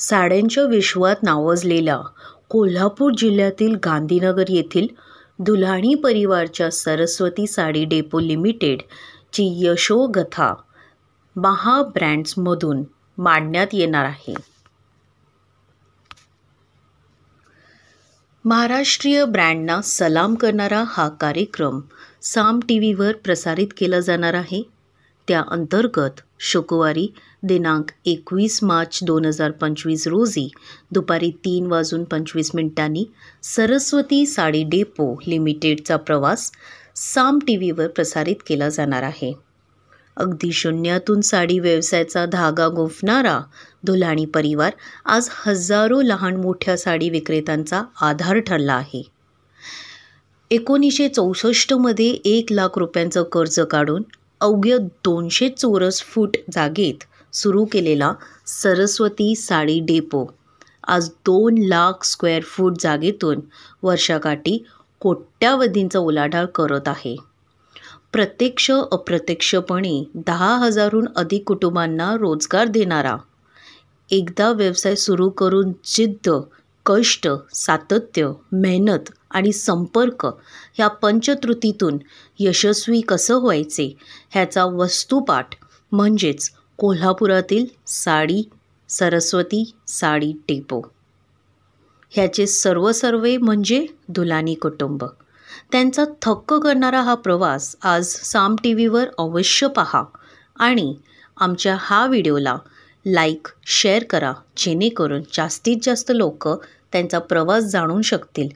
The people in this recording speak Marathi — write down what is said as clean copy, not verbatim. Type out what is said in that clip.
साड्यांच्या विश्वात नावाजलेल्या कोल्हापूर जिल्ह्यातील गांधीनगर येथील दुल्हाणी परिवारच्या सरस्वती साडी डेपो लिमिटेडची यशोगाथा महा ब्रँड्समधून मांडण्यात येणार आहे. महाराष्ट्रीय ब्रँडना सलाम करणारा हा कार्यक्रम साम टीव्हीवर प्रसारित केला जाणार आहे. त्या अंतर्गत शुक्रवारी दिनांक 21 मार्च 2025 रोजी दुपारी 3:25 सरस्वती साडी डेपो लिमिटेडचा प्रवास साम टीव्हीवर प्रसारित केला जाणार आहे. अगदी शून्यातून साडी व्यवसायाचा धागा गुंफणारा दुल्हाणी परिवार आज हजारो लहान मोठ्या साडी विक्रेत्यांचा आधार ठरला आहे. 1964 मध्ये 1 लाख रुपयांचं कर्ज काढून अवघ्या 200 चौरस फूट जागेत सुरू केलेला सरस्वती साडी डेपो आज 2 लाख स्क्वेअर फूट जागेतून वर्षाकाठी कोट्यावधींचा उलाढाल करत आहे. प्रत्यक्ष अप्रत्यक्षपणे 10,000हून अधिक कुटुंबांना रोजगार देणारा, एकदा व्यवसाय सुरू करून जिद्द, कष्ट, सातत्य, मेहनत आणि संपर्क ह्या पंचत्रुतीतून यशस्वी कसं व्हायचे ह्याचा वस्तुपाठ म्हणजेच कोल्हापुरातील सरस्वती साडी डेपो. ह्याचे सर्वे म्हणजे दुल्हाणी कुटुंब. त्यांचा थक्क करणारा हा प्रवास आज साम टीव्हीवर अवश्य पहा आणि आमच्या हा व्हिडिओला लाईक, शेअर करा जेणेकरून जास्तीत जास्त लोक त्यांचा प्रवास जाणू शकतील